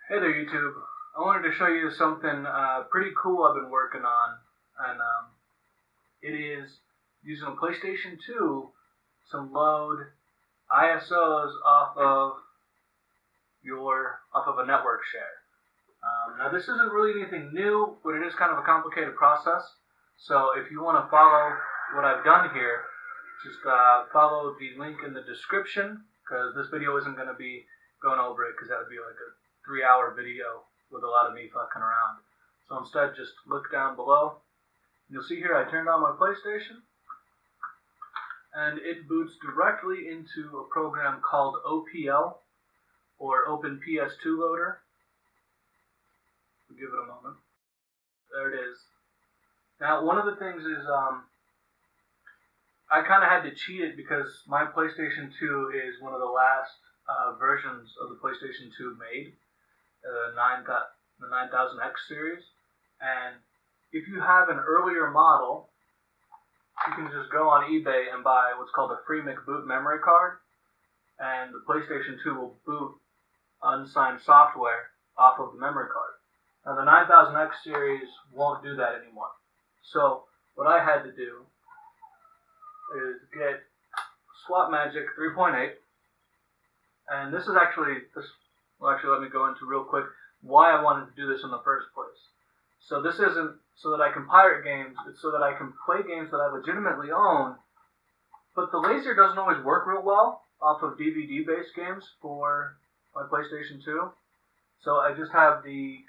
Hey there, YouTube. I wanted to show you something pretty cool I've been working on, and it is using a PlayStation 2 to load ISOs off of a network share. Now, this isn't really anything new, but it is kind of a complicated process. So, if you want to follow what I've done here, just follow the link in the description, because this video isn't going to be going over it, because that would be like a 3-hour video with a lot of me fucking around. So instead, just look down below. You'll see here I turned on my PlayStation, and it boots directly into a program called OPL, or Open PS2 Loader. We'll give it a moment. There it is. Now, one of the things is I kind of had to cheat it because my PlayStation 2 is one of the last versions of the PlayStation 2 made. The 9000X series, and if you have an earlier model, you can just go on eBay and buy what's called a free McBoot memory card, and the PlayStation 2 will boot unsigned software off of the memory card. Now the 9000X series won't do that anymore. So what I had to do is get Swap Magic 3.8, and this will actually let me go into real quick why I wanted to do this in the first place. So this isn't so that I can pirate games, it's so that I can play games that I legitimately own, but the laser doesn't always work real well off of DVD-based games for my PlayStation 2. So I just have the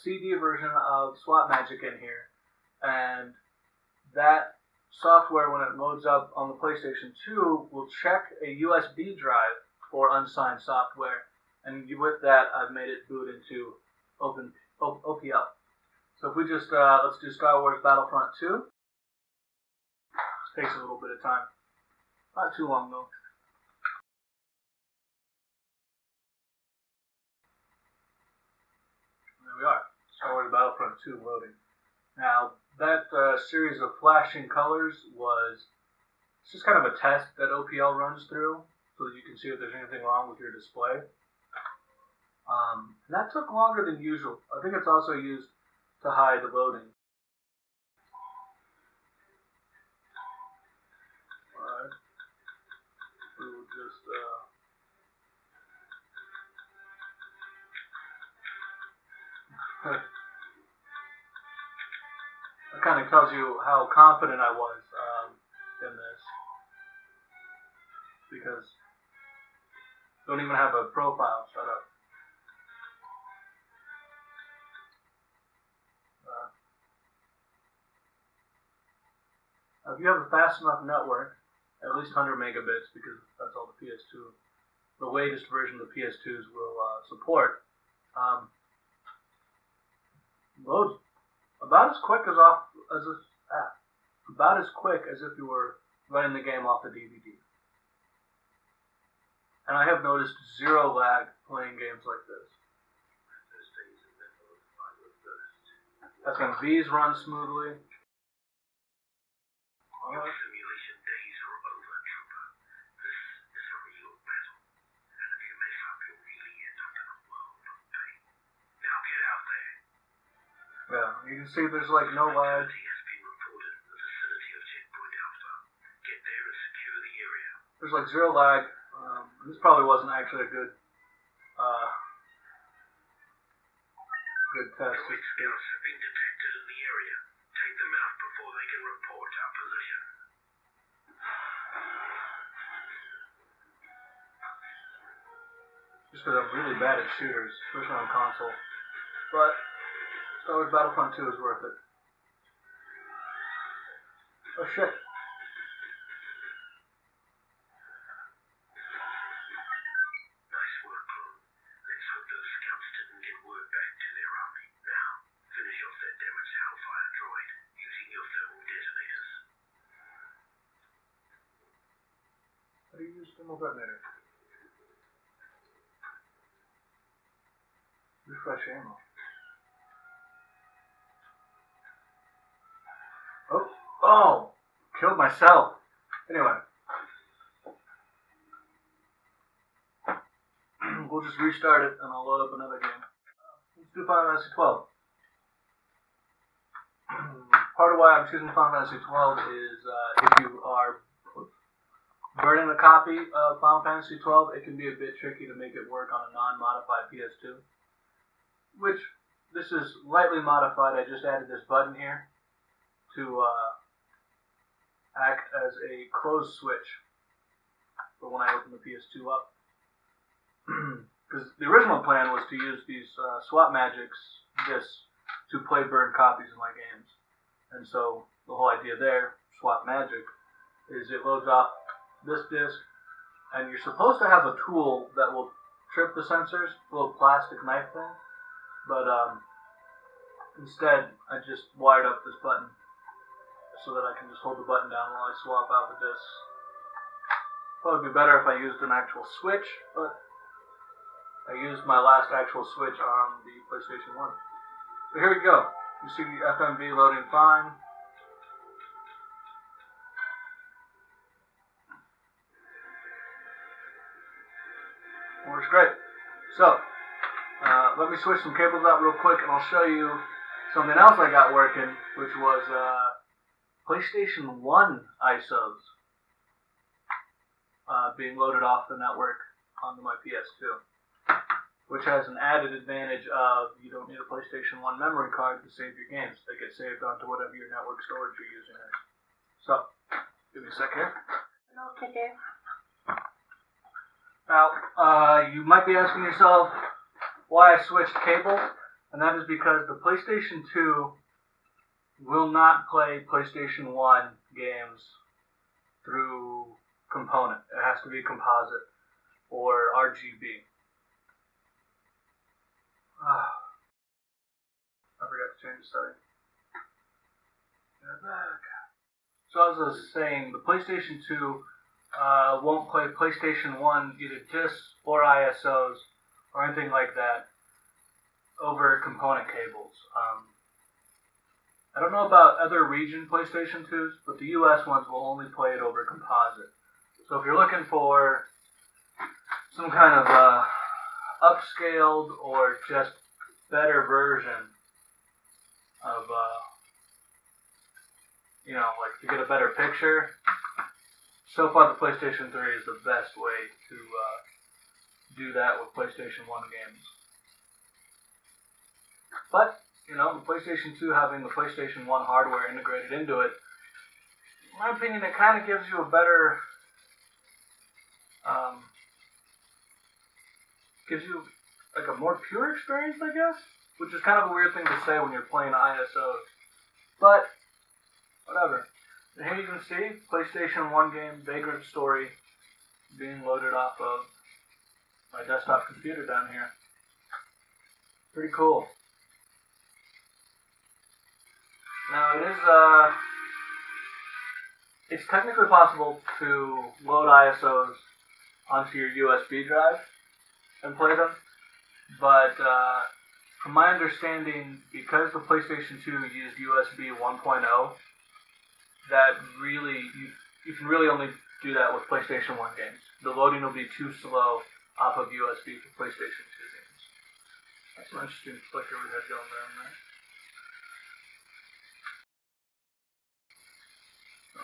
CD version of Swap Magic in here, and that software, when it loads up on the PlayStation 2, will check a USB drive for unsigned software. And with that, I've made it boot into OPL. So if we just, let's do Star Wars Battlefront 2. This takes a little bit of time. Not too long, though. There we are. Star Wars Battlefront 2 loading. Now, that series of flashing colors it's just kind of a test that OPL runs through so that you can see if there's anything wrong with your display. And that took longer than usual. I think it's also used to hide the loading. Alright. We'll just, that kind of tells you how confident I was in this. Because I don't even have a profile set up. If you have a fast enough network, at least 100 megabits, because that's all the PS2, the latest version of the PS2s will support, loads about as quick as if you were running the game off a DVD. And I have noticed zero lag playing games like this. FMVs run smoothly. Your simulation days are over, Trooper. This is a real battle. And if you mess up, you'll really end up in a world of pain. Now get out there. Yeah, you can see there's like no lag. Activity has been reported in the vicinity of Checkpoint Alpha. Get there and secure the area. There's like zero lag. This probably wasn't actually a good test. Scouts have been detected in the area. Take them out before they can report our position. Just because I'm really bad at shooters, especially on console. But Star Wars Battlefront 2 is worth it. Oh shit. Nice work, Clone. Let's hope those scouts didn't get word back to their army. Now, finish off that damaged Hellfire droid using your thermal detonators. How do you use thermal detonator? Refresh ammo. Oh! Killed myself. Anyway. We'll just restart it and I'll load up another game. let's do Final Fantasy 12. Part of why I'm choosing Final Fantasy 12 is if you are burning a copy of Final Fantasy 12, it can be a bit tricky to make it work on a non-modified PS2. Which, this is lightly modified. I just added this button here to act as a close switch for when I open the PS2 up. Because the original plan was to use these Swap Magics discs to play burned copies of my games. And so the whole idea there, Swap Magic, is it loads off this disc, and you're supposed to have a tool that will trip the sensors, a little plastic knife thing, but instead I just wired up this button so that I can just hold the button down while I swap out the discs. Probably be better if I used an actual switch, but I used my last actual switch on the PlayStation 1. So here we go. You see the FMV loading fine. Works great. So, let me switch some cables out real quick and I'll show you something else I got working, which was PlayStation 1 ISOs being loaded off the network onto my PS2, which has an added advantage of you don't need a PlayStation 1 memory card to save your games. They get saved onto whatever your network storage you're using is. So, give me a sec here. Okay. Now, you might be asking yourself why I switched cables, and that is because the PlayStation 2 will not play PlayStation 1 games through component. It has to be composite or RGB. I forgot to change the setting. Get it back. So as I was saying, the PlayStation 2 won't play PlayStation 1 either discs or ISOs or anything like that over component cables. I don't know about other region PlayStation 2s, but the US ones will only play it over composite. So if you're looking for some kind of upscaled or just better version of, like to get a better picture, so far the PlayStation 3 is the best way to do that with PlayStation 1 games. But, the PlayStation 2 having the PlayStation 1 hardware integrated into it, in my opinion, it kind of gives you a better, gives you like a more pure experience, I guess, which is kind of a weird thing to say when you're playing ISOs. But, whatever. And here you can see PlayStation 1 game Vagrant Story being loaded off of my desktop computer down here. Pretty cool. Now it's technically possible to load ISOs onto your USB drive and play them, but from my understanding, because the PlayStation 2 used USB 1.0, that really, you can really only do that with PlayStation 1 games. The loading will be too slow off of USB for PlayStation 2 games. That's an interesting flicker we had going there. So,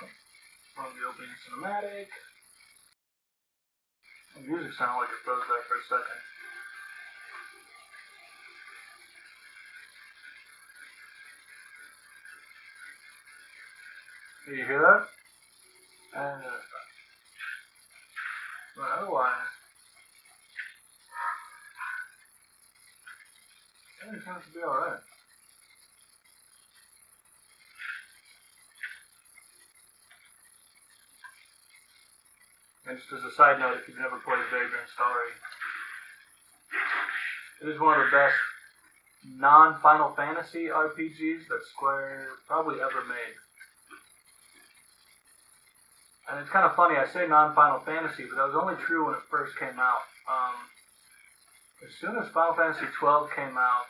on the opening cinematic. The music sounded like it froze there for a second. Do you hear that? And but otherwise, everything seems to be alright. And just as a side note, if you've never played Vagrant Story, it is one of the best non-Final Fantasy RPGs that Square probably ever made. And it's kind of funny, I say non-Final Fantasy, but that was only true when it first came out. As soon as Final Fantasy 12 came out,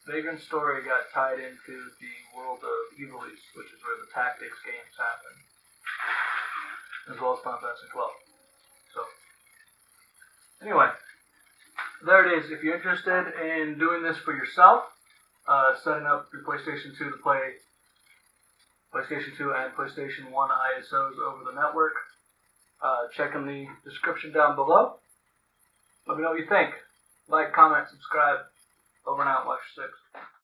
Vagrant Story got tied into the world of Ivalice, which is where the tactics games happen, as well as Final Fantasy 12. So, anyway, there it is. If you're interested in doing this for yourself, setting up your PlayStation 2 to play PlayStation 2 and PlayStation 1 ISOs over the network, check in the description down below. Let me know what you think. Like, comment, subscribe. Over and out. Watch 6.